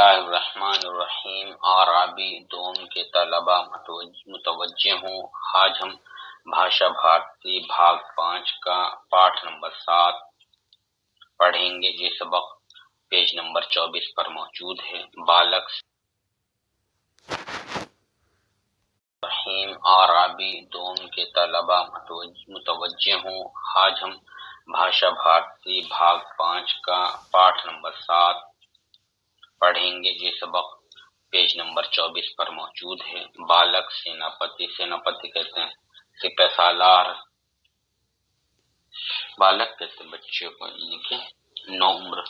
اللہ الرحمن الرحیم عربی دوم کے طلبہ متوجہ ہوں۔ آج ہم بھاشا بھارتی بھاگ 5 کا پاٹھ نمبر 7 پڑھیں گے۔ یہ سبق پیج نمبر 24 پر موجود ہے۔ بالک رحیم عربی دوم کے طلبہ متوجہ ہوں۔ آج ہم بھاشا بھارتی بھاگ 5 کا پاٹھ نمبر 7 پڑھیں گے۔ یہ سبق پیج نمبر 24 پر موجود ہے۔ بالک سیناپتی کہتے ہیں سپہ سالار، بالک کہتے ہیں بچے کو، یعنی کہ نوعمر۔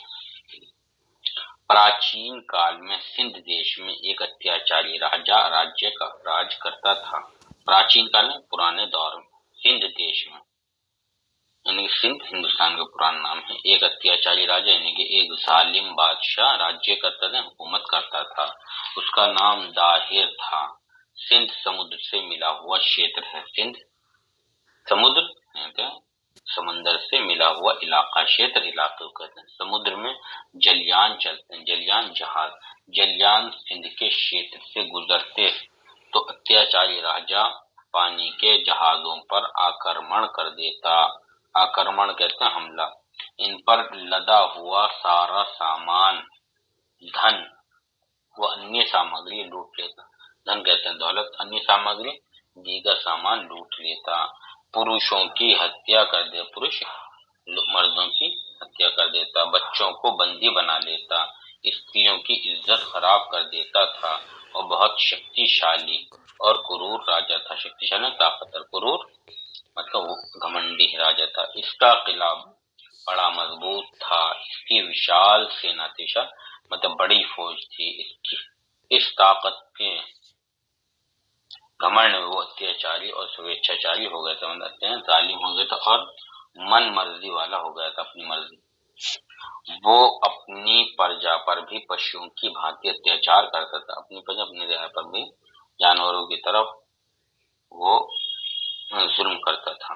پراچین کال میں سندھ دیش میں ایک اتیاچاری راجا راج کرتا تھا۔ پراچین کال میں پرانے دور میں سندھ دیش میں، یعنی سندھ ہندوستان کا پرانا نام ہے، ایک اتیاچاری راجا یعنی کہ ایک ظالم بادشاہ راجیہ کرتا تھا، حکومت کرتا تھا۔ اس کا نام داہر تھا۔ سندھ سمندر سے ملا ہوا چھیتر ہے۔ سندھ سمندر سے ملا ہوا علاقہ، چھیتر علاقے کو کہتے ہیں۔ سمندر میں جلیان چلتے ہیں، جلیان جہاز، جلیان سندھ کے چھیتر سے گزرتے تو اتیاچاری راجا پانی کے جہازوں پر آکرمن کر دیتا۔ آکرمن کہتے ہیں حملہ۔ ان پر لدا ہوا سارا سامان، دھن و انیہ سامگری لوٹ لیتا۔ دھن کہتے ہیں دولت، انیہ سامگری دیگر سامان لوٹ لیتا۔ پروشوں کی ہتیا کر دے، مردوں کی ہتیا کر دیتا۔ بچوں کو بندی بنا لیتا۔ استریوں کی عزت خراب کر دیتا تھا، اور بہت شکتیشالی اور کرور راجا تھا۔ شکتیشالی طاقتور، کرور مطلب گھمنڈی راجا تھا۔ اس کا قلعہ بڑا مضبوط تھا۔ اس کی وشال سینا تھی، مطلب بڑی فوج تھی۔ اس طاقت کے گھمنڈ میں وہ اتیاچاری اور سویچھاچاری ہو گئے تھے، مطلب ظالم ہو گئے تھے اور من مرضی والا ہو گیا تھا، اپنی مرضی۔ وہ اپنی پرجا پر بھی پشوؤں کی بھانتی اتیاچار کرتا تھا۔ اپنی پرجا، اپنی جگہ پر بھی جانوروں کی طرف وہ ظلم کرتا تھا۔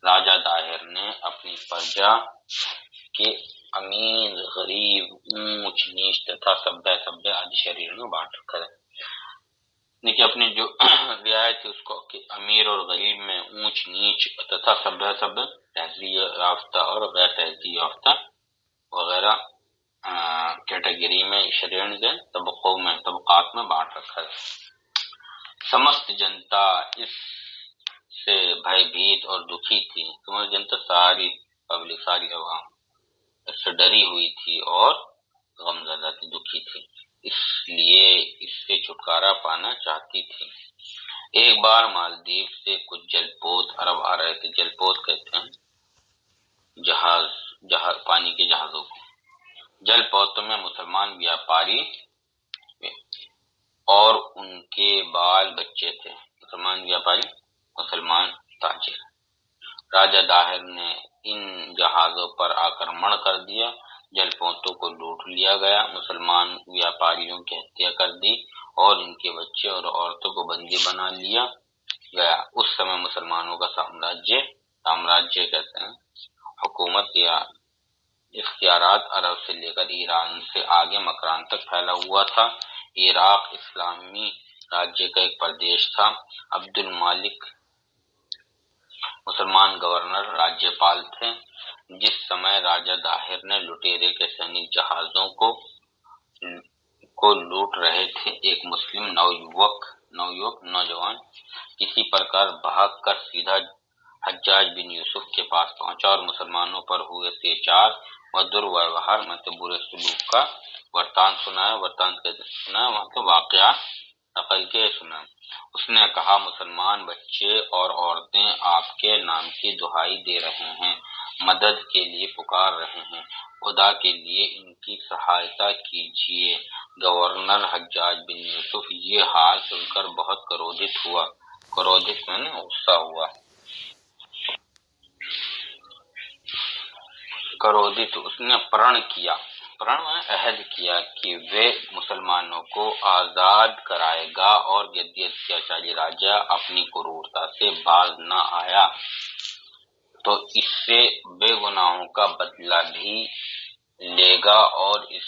راجا داہر نے اپنی پرجا کے امیر، غریب، اونچ نیچ تتھا سبھیہ آدی شریروں میں بانٹ رکھا ہے۔ لیکن اپنی جو رعایت تھی اس کو کہ امیر اور غریب میں، اونچ نیچ تتھا سبھیہ تہذیب یافتہ اور غیر تہذیب یافتہ وغیرہ کیٹیگری میں، شریروں کے طبقات میں بانٹ رکھا ہے۔ سمست جنتا اس سے بھے بھیت اور دکھی تھی۔ سمست جنتا ساری پبلک، ساری عوام اس سے ڈری ہوئی تھی اور غمزدہ تھی، دکھی تھی، اس لیے اس سے چھٹکارا پانا چاہتی تھی۔ ایک بار مالدیپ سے کچھ جلپوت عرب آ رہے تھے۔ جلپوت کہتے ہیں جہاز پانی کے جہازوں کو۔ جلپوتوں میں مسلمان ویاپاری اور ان کے بال بچے تھے۔ مسلمان ویاپاری، مسلمان تاجر۔ راجا داہر نے ان جہازوں پر آکرمن کر دیا، جلپوتوں کو لوٹ لیا گیا، مسلمان ویاپاریوں کی ہتیا کر دی اور ان کے بچے اور عورتوں کو بندی بنا لیا گیا۔ اس سمے مسلمانوں کا سامراجیہ کہتے ہیں، حکومت یا اختیارات عرب سے لے کر ایران سے آگے مکران تک پھیلا ہوا تھا۔ عراق اسلامی راجیہ کا ایک پردیش تھا۔ عبد المالک مسلمان گورنر راجیپال تھے۔ جس سمے راجا داہر نے لٹیرے کے سینک جہازوں کو لوٹ رہے تھے، ایک مسلم نوجوان کسی پرکار بھاگ کر سیدھا حجاج بن یوسف کے پاس پہنچا اور مسلمانوں پر ہوئے اتیاچار و درویوہار مطلب برے سلوک کا ورتان سنایا۔ مطلب واقعہ نقل کے سنا۔ اس نے کہا، مسلمان بچے اور عورتیں آپ کے نام کی دہائی دے رہے ہیں، مدد کے لیے پکار رہے ہیں، خدا کے لیے ان کی سہایتا کیجیے۔ گورنر حجاج بن یوسف یہ حال سن کر بہت کرودت ہوا۔ کرودت میں غصہ ہوا۔ اس نے پرن عہد کیا کہ وہ مسلمانوں کو آزاد کرائے گا، اور یدی اتیاچاری راجا اپنی کرورتا سے باز نہ آیا تو اس سے بے گناہوں کا بدلہ بھی لے گا، اور اس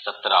17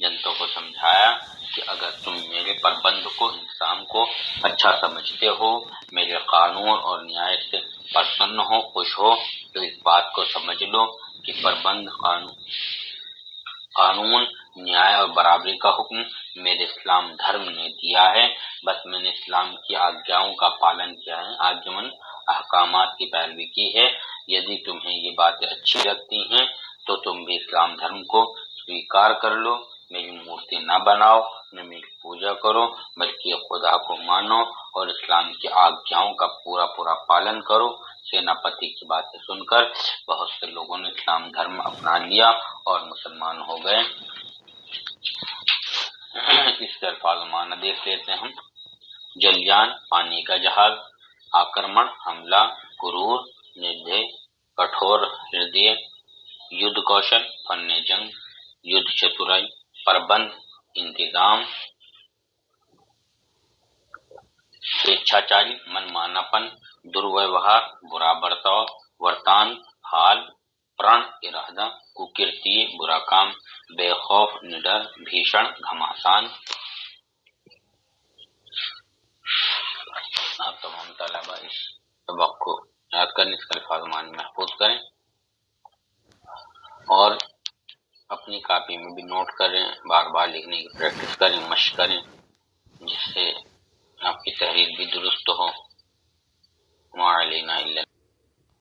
جنتوں کو سمجھایا کہ اگر تم میرے پربند کو، انتظام کو اچھا سمجھتے ہو، میرے قانون اور نیائے سے پرسن ہو، خوش ہو، تو اس بات کو سمجھ لو کہ پربند قانون، نیائے اور برابری کا حکم میرے اسلام دھرم نے دیا ہے۔ بس میں نے اسلام کی آگیاؤں کا پالن کیا ہے، آگمن احکامات کی پیروی کی ہے۔ یدی تمہیں یہ باتیں اچھی لگتی ہیں تو تم بھی اسلام دھرم کو سویکار کر لو۔ میری مورتی نہ بناؤ، نہ میری پوجا کرو، بلکہ خدا کو مانو اور اسلام کی آگیاؤں کا پورا پالن کرو۔ سیناپتی کی باتیں سن کر بہت سے لوگوں نے اسلام دھرم اپنا لیا اور مسلمان ہو گئے۔ اس کے الفاظ معنی دیکھ لیتے ہیں ہم۔ جلیان، پانی کا جہاز، آکرمن، حملہ، غرور، نردے، کٹھور ہردے، یدھ کوشل، فن جنگ، یدھ چترائی، پربند، انتظام، سویچھاچاری، من ماناپن، درویوہار، برا برتاؤ، ورتان، حال، پرن، ارادہ، ککرتی، برا کام، بے خوف، نڈر، بھیشن، گھماسان۔ آپ تمام طلبہ اس سبق کو یاد کرنے، اس کا الفاظ معنی محفوظ کریں اور اپنی کاپی میں بھی نوٹ کریں، بار بار لکھنے کی پریکٹس کریں، مشق کریں، جس سے آپ کی تحریر بھی درست ہو۔ وَمَا عَلَيْنَا إِلَّا